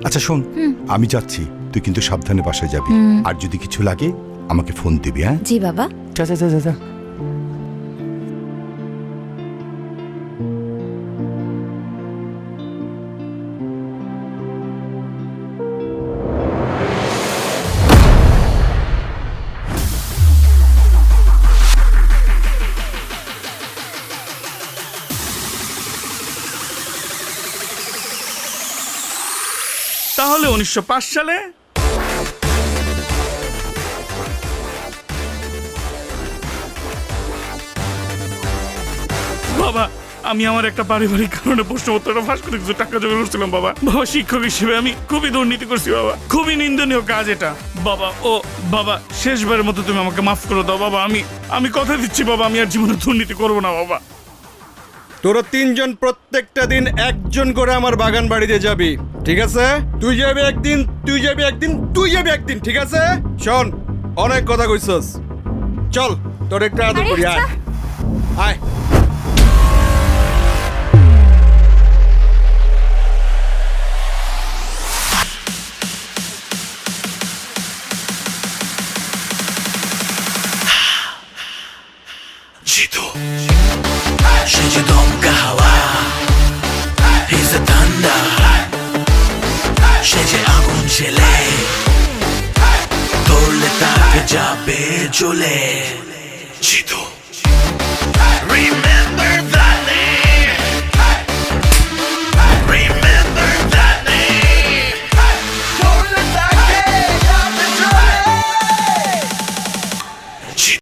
আচ্ছা শোন, আমি যাচ্ছি, তুই কিন্তু সাবধানে বাসায় যাবি। আর যদি কিছু লাগে আমাকে ফোন দিবি। হ্যাঁ জি বাবা। যা যা যা যা যা। তাহলে 1905 সালে বাবা আমি আমার একটা পারিবারিক কারণে প্রশ্নপত্রটা ফাঁস করে কিছু টাকা জমা করছিলাম বাবা। বাবা শিক্ষক হিসেবে আমি খুবই দুর্নীতি করছি বাবা, খুবই নিন্দনীয় কাজ এটা বাবা। ও বাবা শেষবারের মতো তুমি আমাকে মাফ করে দাও বাবা। আমি কথা দিচ্ছি বাবা, আমি আর জীবনে দুর্নীতি করবো না বাবা। তোরা তিনজন প্রত্যেকটা দিন একজন করে আমার বাগান বাড়িতে যাবি, ঠিক আছে? তুই যাবি একদিন, তুই যাবি একদিন, তুই যাবি একদিন, ঠিক আছে? শোন, অনেক কথা কইছস, চল তোর একটা আদর করি। আয় আয়। জিতু সে যে দমকা হাওয়া, he's a thunder, সে যে আগুন ছেলে, ধরলে তাকে যাবে চলে। জিতু